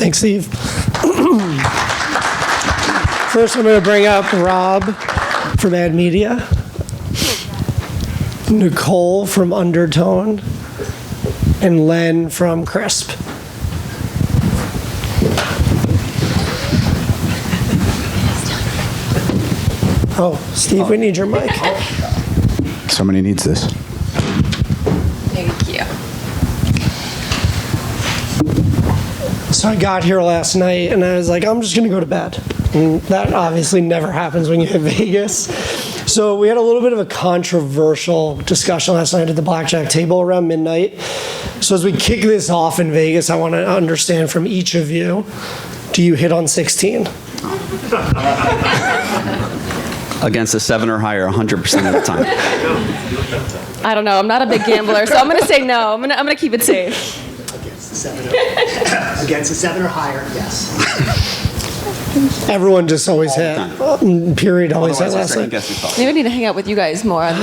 Thanks, Steve. First, I'm going to bring up Rob from AdMedia, Nicole from Undertone, and Len from Crisp. Oh, Steve, we need your mic. Somebody needs this. Thank you. So I got here last night, and I was like, I'm just going to go to bed. And that obviously never happens when you hit Vegas. So we had a little bit of a controversial discussion last night at the blackjack table around midnight. So as we kick this off in Vegas, I want to understand from each of you, do you hit on 16? Against a 7 or higher 100% of the time. I don't know. I'm not a big gambler, so I'm going to say no. I'm going to keep it safe. Against a 7 or higher, yes. Everyone just always hit. Period. Always hit last night. Maybe I need to hang out with you guys more on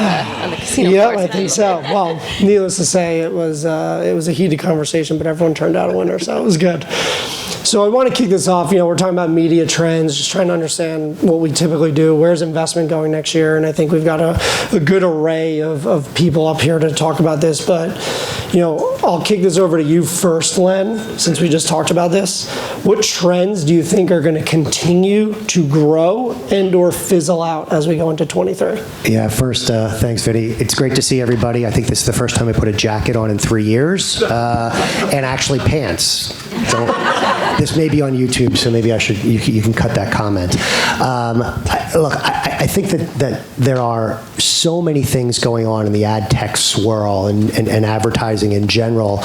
the casino Yeah, floor I think so. Well, needless to say, it was a heated conversation, but everyone turned out a winner, so it was good. So I want to kick this off. We're talking about media trends, just trying to understand what we typically do. Where's investment going next year? And I think we've got a good array of people up here to talk about this. But, I'll kick this over to you first, Len, since we just talked about this. What trends do you think are going to continue to grow and or fizzle out as we go into 23? Yeah, first, thanks, Vinny. It's great to see everybody. I think this is the first time I put a jacket on in 3 years, and actually pants. This may be on YouTube, so maybe I should. You can cut that comment. I think that there are so many things going on in the ad tech swirl and advertising in general.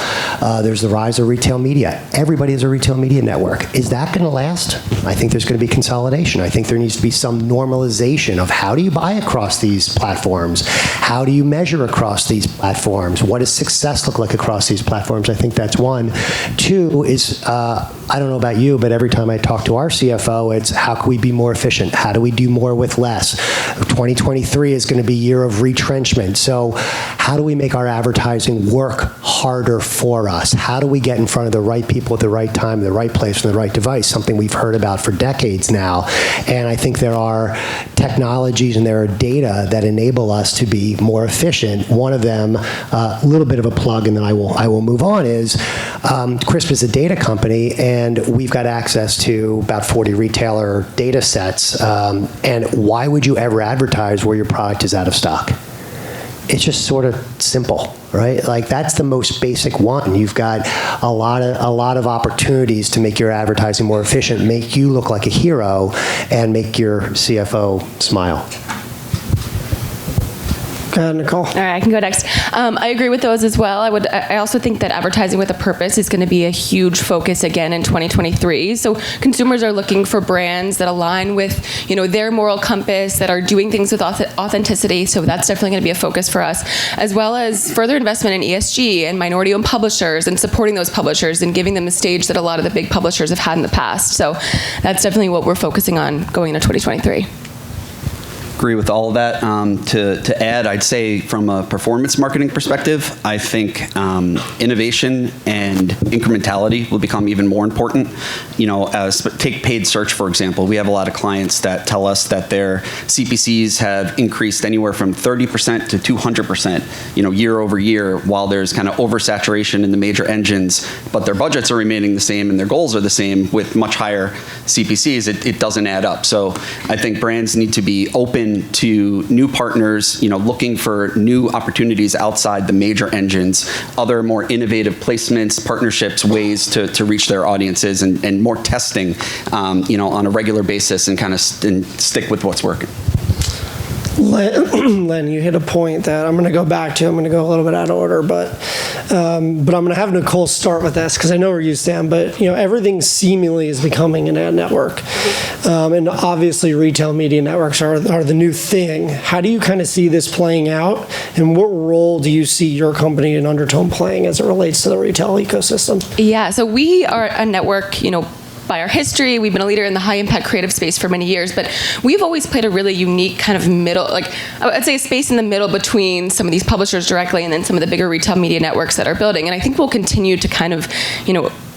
There's the rise of retail media. Everybody has a retail media network. Is that going to last? I think there's going to be consolidation. I think there needs to be some normalization of how do you buy across these platforms? How do you measure across these platforms? What does success look like across these platforms? I think that's one. Two is, I don't know about you, but every time I talk to our CFO, it's how can we be more efficient? How do we do more with less? 2023 is going to be a year of retrenchment. So how do we make our advertising work harder for us? How do we get in front of the right people at the right time, the right place, and the right device? Something we've heard about for decades now. And I think there are technologies and there are data that enable us to be more efficient. One of them, a little bit of a plug, and then I will move on, is Crisp is a data company, and we've got access to about 40 retailer data sets. And why would you ever advertise where your product is out of stock? It's just sort of simple, right? Like that's the most basic one. You've got a lot of opportunities to make your advertising more efficient, make you look like a hero, and make your CFO smile. Go ahead, Nicole. All right, I can go next. I agree with those as well. I also think that advertising with a purpose is going to be a huge focus again in 2023. So consumers are looking for brands that align with, their moral compass, that are doing things with authenticity. So that's definitely going to be a focus for us, as well as further investment in ESG and minority-owned publishers and supporting those publishers and giving them a stage that a lot of the big publishers have had in the past. So that's definitely what we're focusing on going into 2023. Agree with all of that. To add, I'd say from a performance marketing perspective, I think innovation and incrementality will become even more important. Take paid search, for example. We have a lot of clients that tell us that their CPCs have increased anywhere from 30% to 200%, year over year, while there's kind of oversaturation in the major engines, but their budgets are remaining the same and their goals are the same with much higher CPCs. It doesn't add up. So I think brands need to be open to new partners, looking for new opportunities outside the major engines, other more innovative placements, partnerships, ways to reach their audiences, and more testing, on a regular basis, and kind of stick with what's working. Len, you hit a point that I'm going to go back to. I'm going to go a little bit out of order, but I'm going to have Nicole start with this because I know where you stand. But everything seemingly is becoming an ad network, and obviously retail media networks are the new thing. How do you kind of see this playing out, and what role do you see your company and Undertone playing as it relates to the retail ecosystem? Yeah, so we are a network, by our history. We've been a leader in the high-impact creative space for many years, but we've always played a really unique kind of middle, I'd say a space in the middle between some of these publishers directly and then some of the bigger retail media networks that are building. And I think we'll continue to kind of,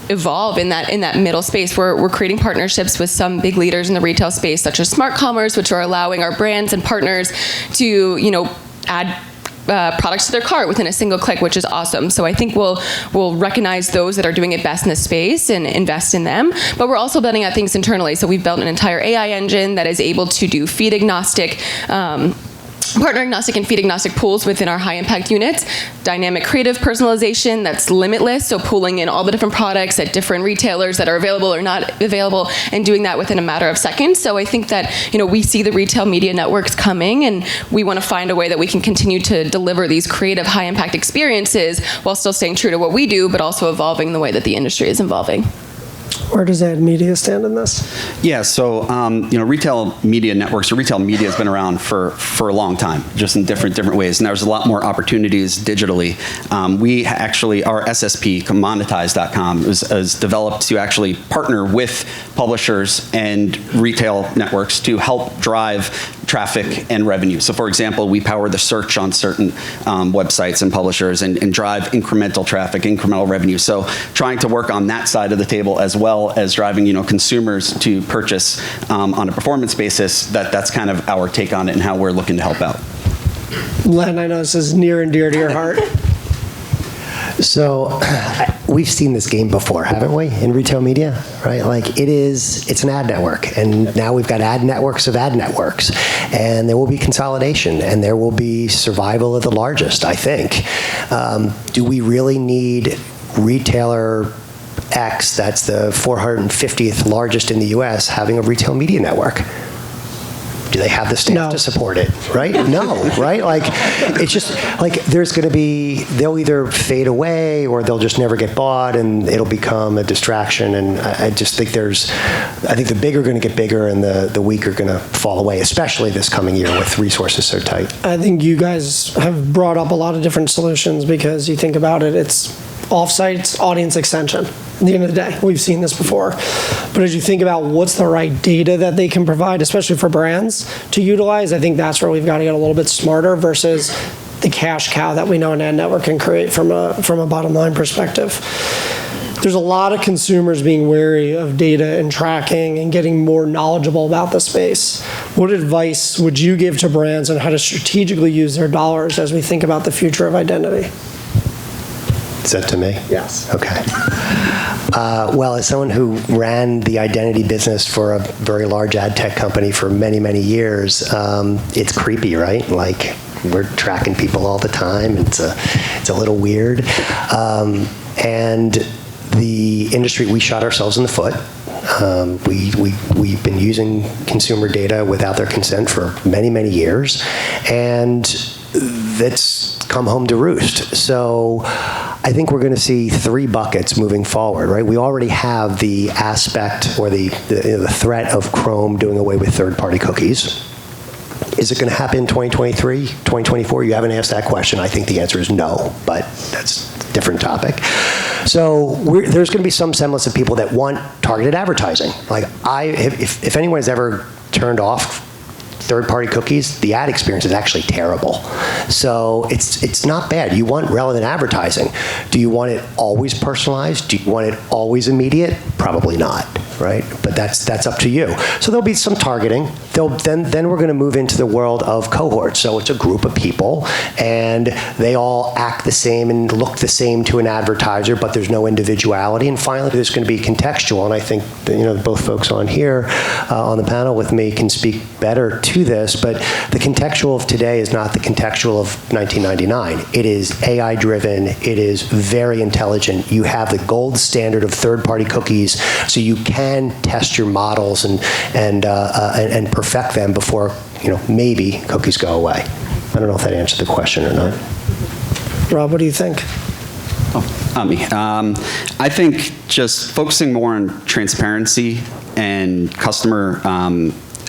evolve in that middle space. We're creating partnerships with some big leaders in the retail space, such as smart commerce, which are allowing our brands and partners to, add products to their cart within a single click, which is awesome. So I think we'll recognize those that are doing it best in this space and invest in them. But we're also building out things internally. So we've built an entire AI engine that is able to do feed agnostic, partner agnostic and feed agnostic pools within our high impact units, dynamic creative personalization that's limitless, so pulling in all the different products at different retailers that are available or not available, and doing that within a matter of seconds. So I think that we see the retail media networks coming, and we want to find a way that we can continue to deliver these creative high impact experiences while still staying true to what we do, but also evolving the way that the industry is evolving. Where does AdMedia stand in this? Yeah, so retail media networks, or retail media has been around for a long time, just in different ways, and there's a lot more opportunities digitally. We actually, our SSP, Monetize.com, is developed to actually partner with publishers and retail networks to help drive traffic and revenue. So for example, we power the search on certain websites and publishers and drive incremental traffic, incremental revenue. So trying to work on that side of the table as well as driving consumers to purchase on a performance basis, that's kind of our take on it and how we're looking to help out. Len, I know this is near and dear to your heart. So we've seen this game before, haven't we, in retail media, right? Like it's an ad network, and now we've got ad networks of ad networks, and there will be consolidation, and there will be survival of the largest, I think. Do we really need retailer X, that's the 450th largest in the US, having a retail media network? Do they have the staff to support it, right? No, right? Like, it's just, like, they'll either fade away or they'll just never get bought and it'll become a distraction. And I just think I think the big are going to get bigger and the weak are going to fall away, especially this coming year with resources so tight. I think you guys have brought up a lot of different solutions because you think about it, it's offsite audience extension. At the end of the day, we've seen this before. But as you think about what's the right data that they can provide, especially for brands to utilize, I think that's where we've got to get a little bit smarter versus the cash cow that we know an ad network can create from a bottom line perspective. There's a lot of consumers being wary of data and tracking and getting more knowledgeable about the space. What advice would you give to brands on how to strategically use their dollars as we think about the future of identity? Is that to me? Yes. Okay. Well, as someone who ran the identity business for a very large ad tech company for many, many years, it's creepy, right? Like, we're tracking people all the time. It's a little weird. And the industry, we shot ourselves in the foot. We've been using consumer data without their consent for many, many years. And that's come home to roost. So I think we're going to see three buckets moving forward, right? We already have the aspect or the threat of Chrome doing away with third-party cookies. Is it going to happen in 2023, 2024? You haven't asked that question. I think the answer is no, but that's a different topic. So there's going to be some semblance of people that want targeted advertising. Like if anyone has ever turned off third-party cookies, the ad experience is actually terrible. So it's not bad. You want relevant advertising. Do you want it always personalized? Do you want it always immediate? Probably not, right? But that's up to you. So there'll be some targeting. Then we're going to move into the world of cohorts. So it's a group of people, and they all act the same and look the same to an advertiser, but there's no individuality. And finally, there's going to be contextual. And I think both folks on here on the panel with me can speak better to this, but the contextual of today is not the contextual of 1999. It is AI-driven. It is very intelligent. You have the gold standard of third-party cookies, so you can test your models and perfect them before maybe cookies go away. I don't know if that answered the question or not. Rob, what do you think? I think just focusing more on transparency and customer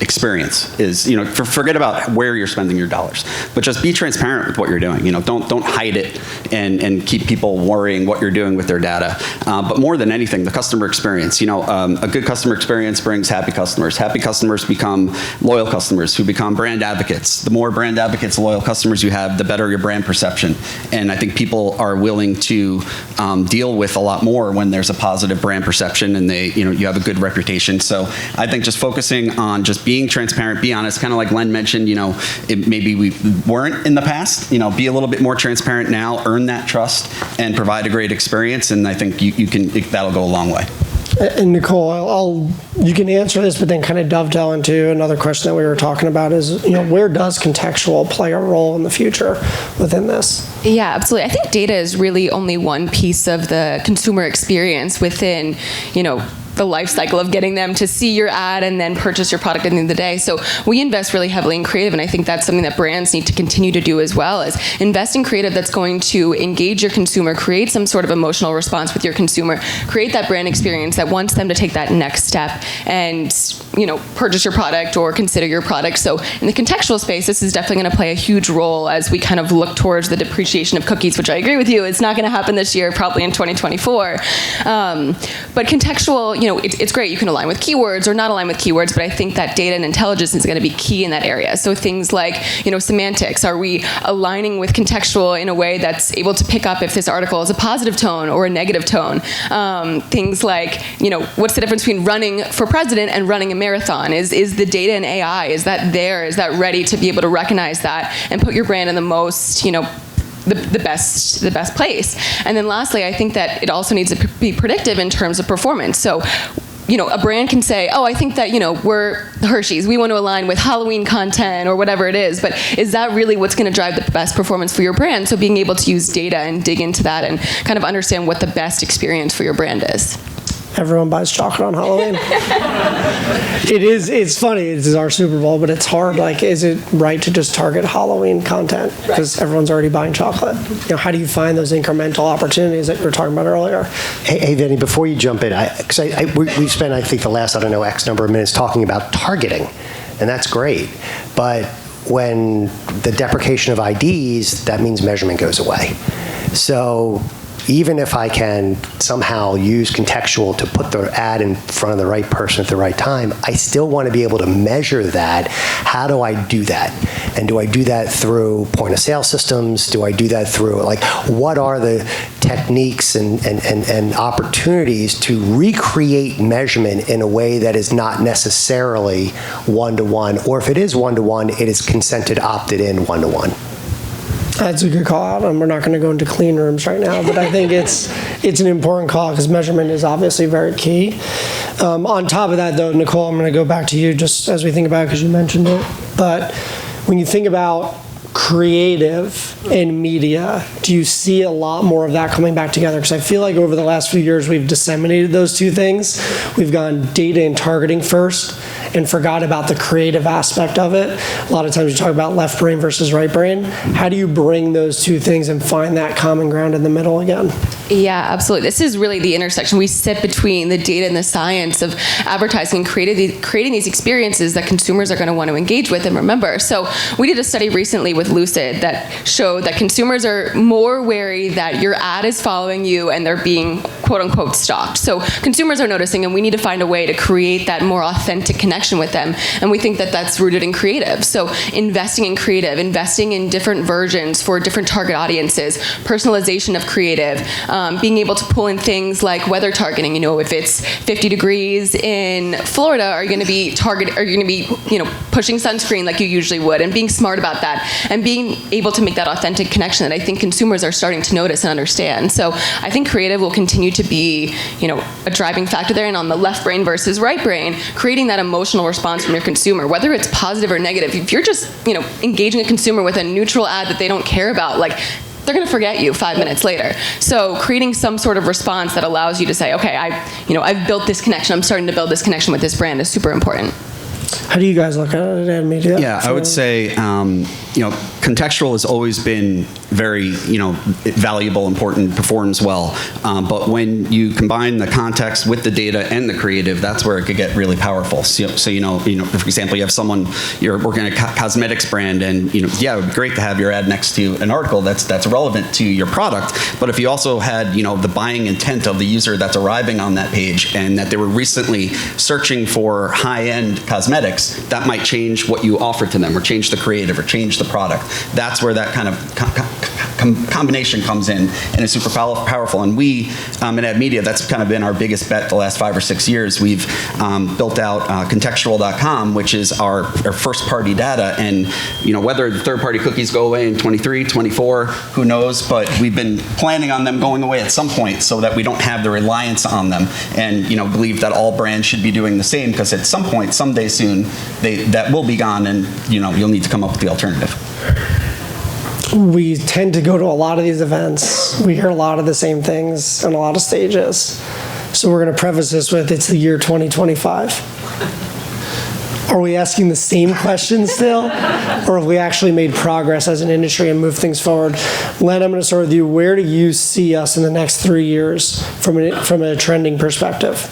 experience is, forget about where you're spending your dollars, but just be transparent with what you're doing. Don't hide it and keep people worrying what you're doing with their data. But more than anything, the customer experience. A good customer experience brings happy customers. Happy customers become loyal customers who become brand advocates. The more brand advocates, loyal customers you have, the better your brand perception. And I think people are willing to deal with a lot more when there's a positive brand perception and you have a good reputation. So I think just focusing on just being transparent, be honest, kind of like Len mentioned, maybe we weren't in the past, be a little bit more transparent now, earn that trust, and provide a great experience, and I think that'll go a long way. And Nicole, you can answer this, but then kind of dovetail into another question that we were talking about is, where does contextual play a role in the future within this? Yeah, absolutely. I think data is really only one piece of the consumer experience within, the life cycle of getting them to see your ad and then purchase your product at the end of the day. So we invest really heavily in creative, and I think that's something that brands need to continue to do as well, is invest in creative that's going to engage your consumer, create some sort of emotional response with your consumer, create that brand experience that wants them to take that next step and, purchase your product or consider your product. So in the contextual space, this is definitely going to play a huge role as we kind of look towards the depreciation of cookies, which I agree with you, it's not going to happen this year, probably in 2024. But contextual, it's great. You can align with keywords or not align with keywords, but I think that data and intelligence is going to be key in that area. So things like, semantics. Are we aligning with contextual in a way that's able to pick up if this article is a positive tone or a negative tone? Things like, what's the difference between running for president and running a marathon? Is the data and AI, is that there? Is that ready to be able to recognize that and put your brand in the most, the best place? And then lastly, I think that it also needs to be predictive in terms of performance. So, a brand can say, I think that, we're Hershey's, we want to align with Halloween content or whatever it is, but is that really what's going to drive the best performance for your brand? So being able to use data and dig into that and kind of understand what the best experience for your brand is. Everyone buys chocolate on Halloween. It's funny, it's our Super Bowl, but it's hard. Like, is it right to just target Halloween content? Because everyone's already buying chocolate. How do you find those incremental opportunities that you were talking about earlier? Hey, Vinny, before you jump in, we've spent, I think, the last, X number of minutes talking about targeting, and that's great. But when the deprecation of IDs, that means measurement goes away. So even if I can somehow use contextual to put the ad in front of the right person at the right time, I still want to be able to measure that. How do I do that? And do I do that through point of sale systems? Do I do that through, what are the techniques and opportunities to recreate measurement in a way that is not necessarily one-to-one, or if it is one-to-one, it is consented, opted in one-to-one? That's a good call out, and we're not going to go into clean rooms right now, but I think it's an important call because measurement is obviously very key. On top of that, though, Nicole, I'm going to go back to you just as we think about it because you mentioned it. But when you think about creative and media, do you see a lot more of that coming back together? Because I feel like over the last few years, we've disseminated those two things. We've gone data and targeting first and forgot about the creative aspect of it. A lot of times you talk about left brain versus right brain. How do you bring those two things and find that common ground in the middle again? Yeah, absolutely. This is really the intersection. We sit between the data and the science of advertising and creating these experiences that consumers are going to want to engage with and remember. So we did a study recently with Lucid that showed that consumers are more wary that your ad is following you and they're being quote unquote stalked. So consumers are noticing, and we need to find a way to create that more authentic connection with them. And we think that that's rooted in creative. So investing in creative, investing in different versions for different target audiences, personalization of creative, being able to pull in things like weather targeting. If it's 50 degrees in Florida, are you going to be pushing sunscreen like you usually would, and being smart about that, and being able to make that authentic connection that I think consumers are starting to notice and understand. So I think creative will continue to be, a driving factor there. And on the left brain versus right brain, creating that emotional response from your consumer, whether it's positive or negative. If you're just, engaging a consumer with a neutral ad that they don't care about, they're going to forget you 5 minutes later. So creating some sort of response that allows you to say, okay, I've built this connection. I'm starting to build this connection with this brand is super important. How do you guys look at it at AdMedia? Yeah, I would say, contextual has always been very, valuable, important, performs well. But when you combine the context with the data and the creative, that's where it could get really powerful. So for example, you have someone, you're working at a cosmetics brand, and it would be great to have your ad next to an article that's relevant to your product. But if you also had, the buying intent of the user that's arriving on that page, and that they were recently searching for high-end cosmetics, that might change what you offer to them, or change the creative, or change the product. That's where that kind of combination comes in, and it's super powerful. And we, at AdMedia, that's kind of been our biggest bet the last 5 or 6 years. We've built out contextual.com, which is our first-party data. And whether the third-party cookies go away in 23, 24, who knows? But we've been planning on them going away at some point, so that we don't have the reliance on them. And believe that all brands should be doing the same, because at some point, someday soon, that will be gone, and you'll need to come up with the alternative. We tend to go to a lot of these events. We hear a lot of the same things on a lot of stages. So we're going to preface this with, it's the year 2025. Are we asking the same questions still? Or have we actually made progress as an industry and moved things forward? Len, I'm going to start with you. Where do you see us in the next 3 years from a trending perspective?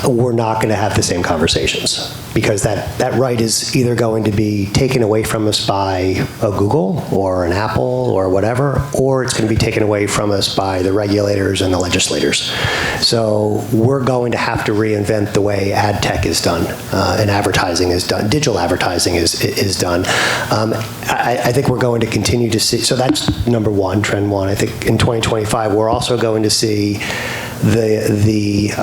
We're not going to have the same conversations, because that right is either going to be taken away from us by a Google or an Apple or whatever, or it's going to be taken away from us by the regulators and the legislators. So we're going to have to reinvent the way ad tech is done, and advertising is done, digital advertising is done. I think we're going to continue to see, so that's number one, trend one. I think in 2025, we're also going to see the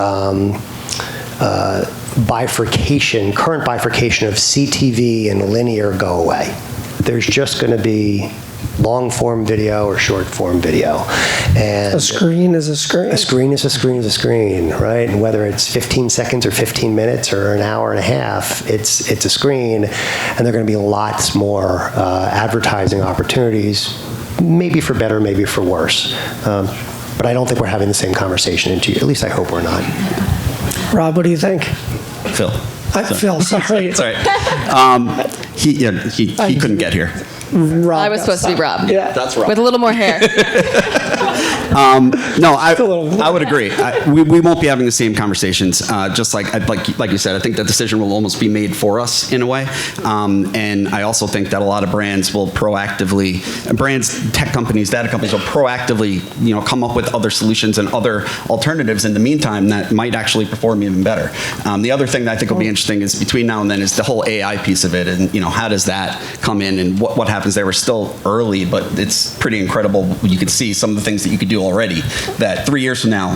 current bifurcation of CTV and linear go away. There's just going to be long-form video or short-form video. And a screen is a screen. A screen is a screen is a screen, right? And whether it's 15 seconds or 15 minutes or an hour and a half, it's a screen. And there are going to be lots more advertising opportunities, maybe for better, maybe for worse. But I don't think we're having the same conversation, at least I hope we're not. Rob, what do you think? Phil. Phil, sorry. Sorry. He couldn't get here. Rob I was supposed to be Rob. Yeah. That's Rob. With a little more hair. No, I would agree. We won't be having the same conversations. Just like you said, I think that decision will almost be made for us in a way. And I also think that a lot of brands will proactively, tech companies, data companies will proactively, come up with other solutions and other alternatives in the meantime that might actually perform even better. The other thing that I think will be interesting is between now and then is the whole AI piece of it, and how does that come in, and what happens there. We're still early, but it's pretty incredible. You could see some of the things that you could do already that 3 years from now,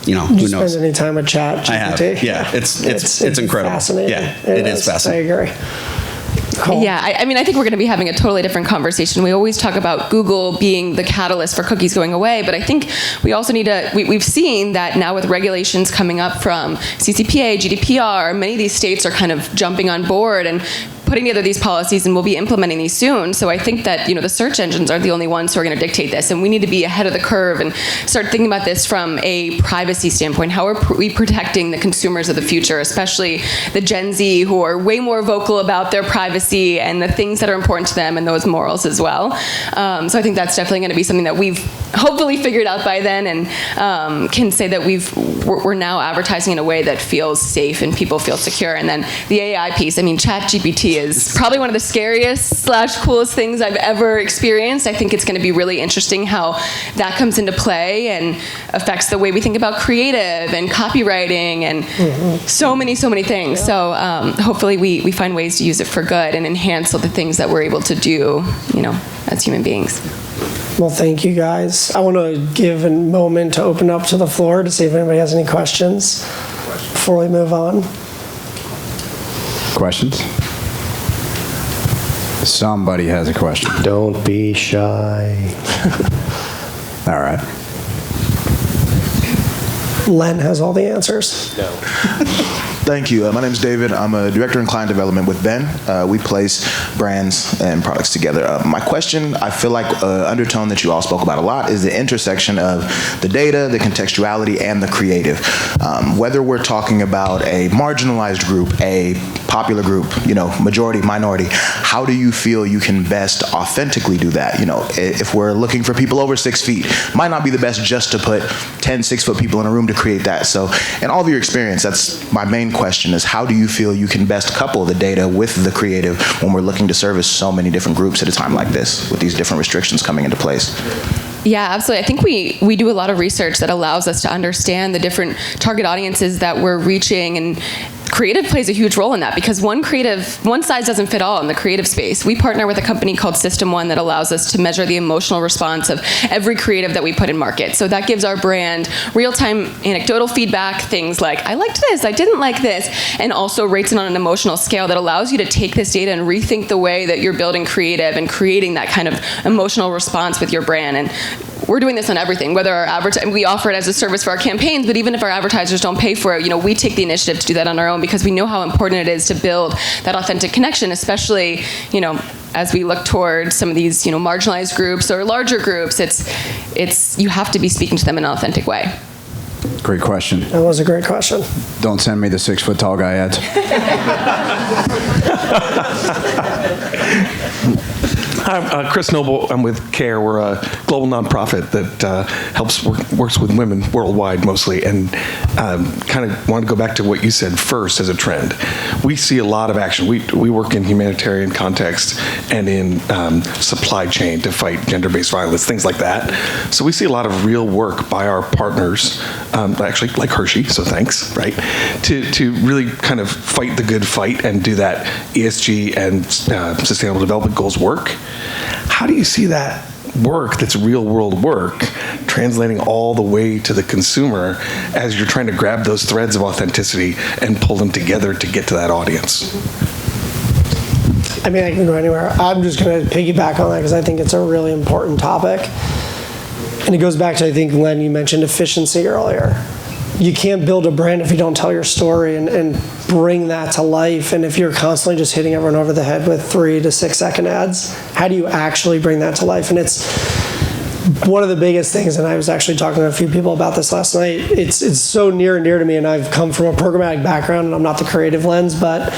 who knows? Spend any time with ChatGPT? I have. Yeah, it's incredible. Fascinating. Yeah, it is fascinating. I agree. Cool. Yeah, I mean, I think we're going to be having a totally different conversation. We always talk about Google being the catalyst for cookies going away, but I think we also need to, we've seen that now with regulations coming up from CCPA, GDPR, many of these states are kind of jumping on board and putting together these policies, and we'll be implementing these soon. So I think that the search engines are the only ones who are going to dictate this, and we need to be ahead of the curve and start thinking about this from a privacy standpoint. How are we protecting the consumers of the future, especially the Gen Z, who are way more vocal about their privacy and the things that are important to them and those morals as well. So I think that's definitely going to be something that we've hopefully figured out by then, and can say that we're now advertising in a way that feels safe and people feel secure. And then the AI piece, I mean, ChatGPT is probably one of the scariest / coolest things I've ever experienced. I think it's going to be really interesting how that comes into play and affects the way we think about creative and copywriting and so many things. So hopefully we find ways to use it for good and enhance all the things that we're able to do, as human beings. Well, thank you guys. I want to give a moment to open up to the floor to see if anybody has any questions before we move on. Questions? Somebody has a question. Don't be shy. All right. Len has all the answers. No. Thank you. My name is David. I'm a director in client development with Ben. We place brands and products together. My question, I feel like undertone that you all spoke about a lot, is the intersection of the data, the contextuality, and the creative. Whether we're talking about a marginalized group, a popular group, majority, minority, how do you feel you can best authentically do that? If we're looking for people over 6 feet, might not be the best just to put 10 6-foot people in a room to create that. So in all of your experience, that's my main question, is how do you feel you can best couple the data with the creative when we're looking to service so many different groups at a time like this with these different restrictions coming into place? Yeah, absolutely. I think we do a lot of research that allows us to understand the different target audiences that we're reaching, and creative plays a huge role in that, because one size doesn't fit all in the creative space. We partner with a company called System 1 that allows us to measure the emotional response of every creative that we put in market. So that gives our brand real-time anecdotal feedback, things like, I liked this, I didn't like this, and also rates it on an emotional scale that allows you to take this data and rethink the way that you're building creative and creating that kind of emotional response with your brand. And we're doing this on everything, whether we offer it as a service for our campaigns, but even if our advertisers don't pay for it, we take the initiative to do that on our own, because we know how important it is to build that authentic connection, especially, as we look toward some of these, marginalized groups or larger groups. It's you have to be speaking to them in an authentic way. Great question. That was a great question. Don't send me the 6-foot tall guy ads. I'm Chris Noble. I'm with CARE. We're a global nonprofit that works with women worldwide mostly, and kind of want to go back to what you said first as a trend. We see a lot of action. We work in humanitarian context and in supply chain to fight gender-based violence, things like that. So we see a lot of real work by our partners, actually like Hershey, so thanks, right, to really kind of fight the good fight and do that ESG and Sustainable Development Goals work. How do you see that work, that's real world work, translating all the way to the consumer as you're trying to grab those threads of authenticity and pull them together to get to that audience? I mean, I can go anywhere. I'm just going to piggyback on that because I think it's a really important topic. And it goes back to, I think, Len, you mentioned efficiency earlier. You can't build a brand if you don't tell your story and bring that to life. And if you're constantly just hitting everyone over the head with 3 to 6 second ads, how do you actually bring that to life? And it's one of the biggest things, and I was actually talking to a few people about this last night. It's so near and dear to me, and I've come from a programmatic background, and I'm not the creative lens, but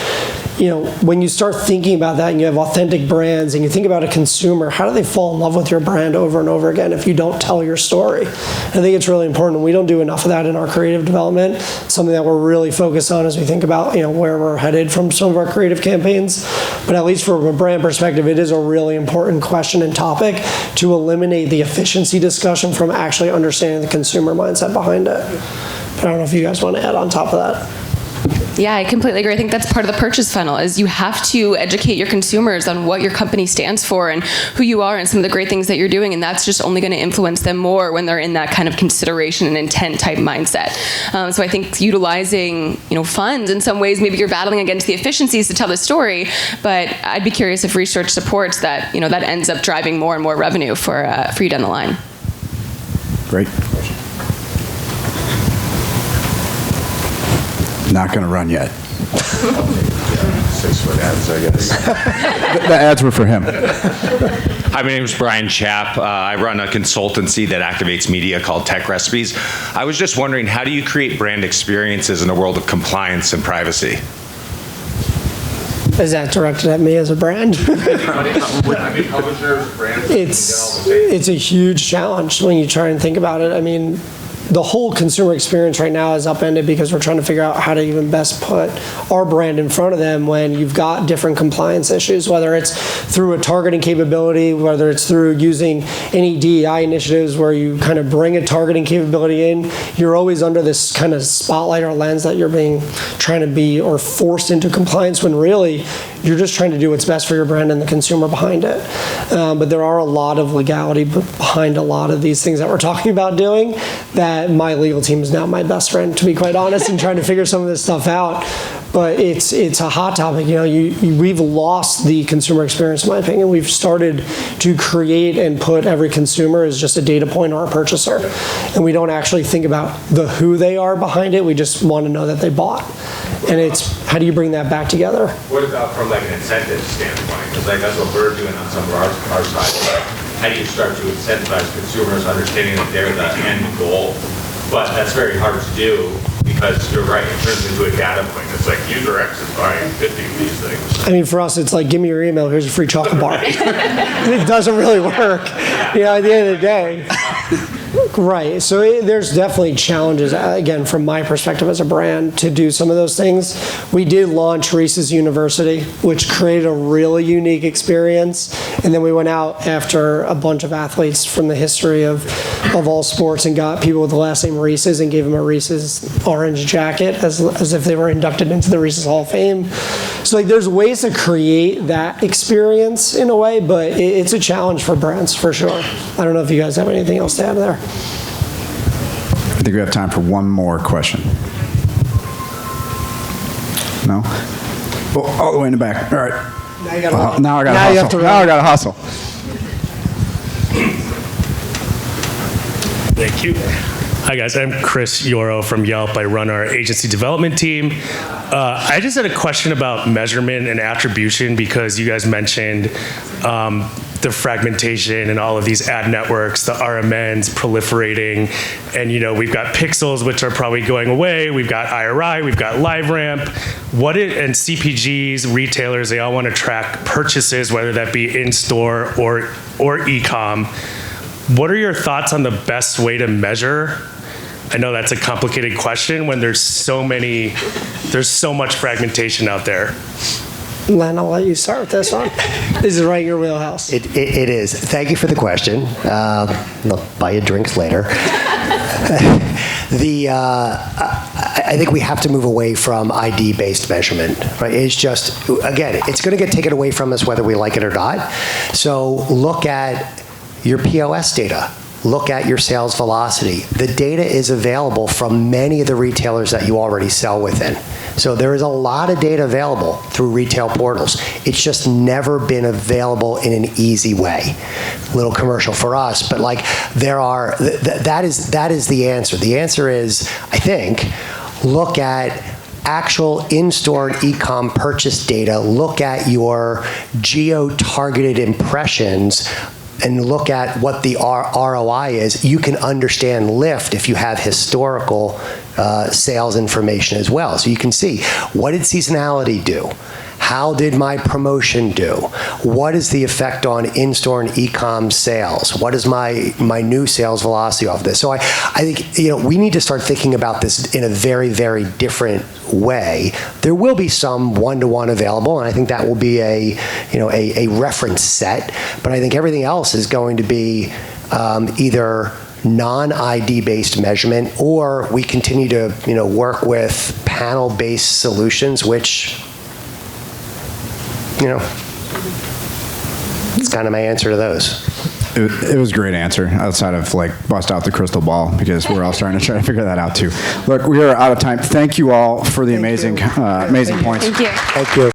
when you start thinking about that and you have authentic brands and you think about a consumer, how do they fall in love with your brand over and over again if you don't tell your story? I think it's really important. We don't do enough of that in our creative development. Something that we're really focused on as we think about where we're headed from some of our creative campaigns. But at least from a brand perspective, it is a really important question and topic to eliminate the efficiency discussion from actually understanding the consumer mindset behind it. But I don't know if you guys want to add on top of that. Yeah, I completely agree. I think that's part of the purchase funnel, is you have to educate your consumers on what your company stands for and who you are and some of the great things that you're doing, and that's just only going to influence them more when they're in that kind of consideration and intent type mindset. So I think utilizing funds in some ways, maybe you're battling against the efficiencies to tell the story, but I'd be curious if research supports that that ends up driving more and more revenue for you down the line. Great. Not going to run yet. 6-foot ads, I guess. The ads were for him. Hi, my name is Brian Chapp. I run a consultancy that activates media called Tech Recipes. I was just wondering, how do you create brand experiences in a world of compliance and privacy? Is that directed at me as a brand? It's a huge challenge when you try and think about it. I mean, the whole consumer experience right now is upended because we're trying to figure out how to even best put our brand in front of them when you've got different compliance issues, whether it's through a targeting capability, whether it's through using any DEI initiatives where you kind of bring a targeting capability in. You're always under this kind of spotlight or lens that you're trying to be or forced into compliance when really you're just trying to do what's best for your brand and the consumer behind it. But there are a lot of legality behind a lot of these things that we're talking about doing that my legal team is now my best friend, to be quite honest, in trying to figure some of this stuff out. But it's a hot topic. We've lost the consumer experience, in my opinion. We've started to create and put every consumer as just a data point or a purchaser. And we don't actually think about the who they are behind it. We just want to know that they bought. And it's, how do you bring that back together? What about from like an incentive standpoint? Because like that's what we're doing on some of our side. How do you start to incentivize consumers understanding that they're the end goal? But that's very hard to do because you're right, it turns into a data point. It's like user X is buying 50 of these things. I mean, for us, it's like, give me your email, here's a free chocolate bar. It doesn't really work, at the end of the day. Right, so there's definitely challenges, again, from my perspective as a brand, to do some of those things. We did launch Reese's University, which created a really unique experience, and then we went out after a bunch of athletes from the history of all sports and got people with the last name Reese's and gave them a Reese's orange jacket as if they were inducted into the Reese's Hall of Fame. So like, there's ways to create that experience in a way, but it's a challenge for brands, for sure. I don't know if you guys have anything else to add there. I think we have time for one more question. No? Well, all the way in the back. All right. Now you gotta Now I got to now you have hustle. to Now I run. got to hustle. Thank you. Hi guys, I'm Chris Yoro from Yelp. I run our agency development team. I just had a question about measurement and attribution because you guys mentioned the fragmentation and all of these ad networks, the RMNs proliferating, and we've got pixels which are probably going away. We've got IRI, we've got LiveRamp. And CPGs, retailers, they all want to track purchases, whether that be in store or e-com. What are your thoughts on the best way to measure? I know that's a complicated question when there's so much fragmentation out there. Len, I'll let you start with this one. This is right in your wheelhouse. It is. Thank you for the question. I'll buy you drinks later. I think we have to move away from ID-based measurement. Right? It's just, again, it's going to get taken away from us whether we like it or not. So look at your POS data. Look at your sales velocity. The data is available from many of the retailers that you already sell within. So there is a lot of data available through retail portals. It's just never been available in an easy way. Little commercial for us, but like that is the answer. The answer is, I think, look at actual in-store and e-com purchase data. Look at your geo-targeted impressions and look at what the ROI is. You can understand lift if you have historical sales information as well. So you can see, what did seasonality do? How did my promotion do? What is the effect on in-store and e-com sales? What is my new sales velocity off this? So I think we need to start thinking about this in a very, very different way. There will be some one-to-one available, and I think that will be a reference set. But I think everything else is going to be either non-ID based measurement, or we continue to work with panel-based solutions, which it's kind of my answer to those. It was a great answer, outside of bust out the crystal ball, because we're all starting to try to figure that out too. Look, we are out of time. Thank you all for the amazing points. Thank you. Thank you.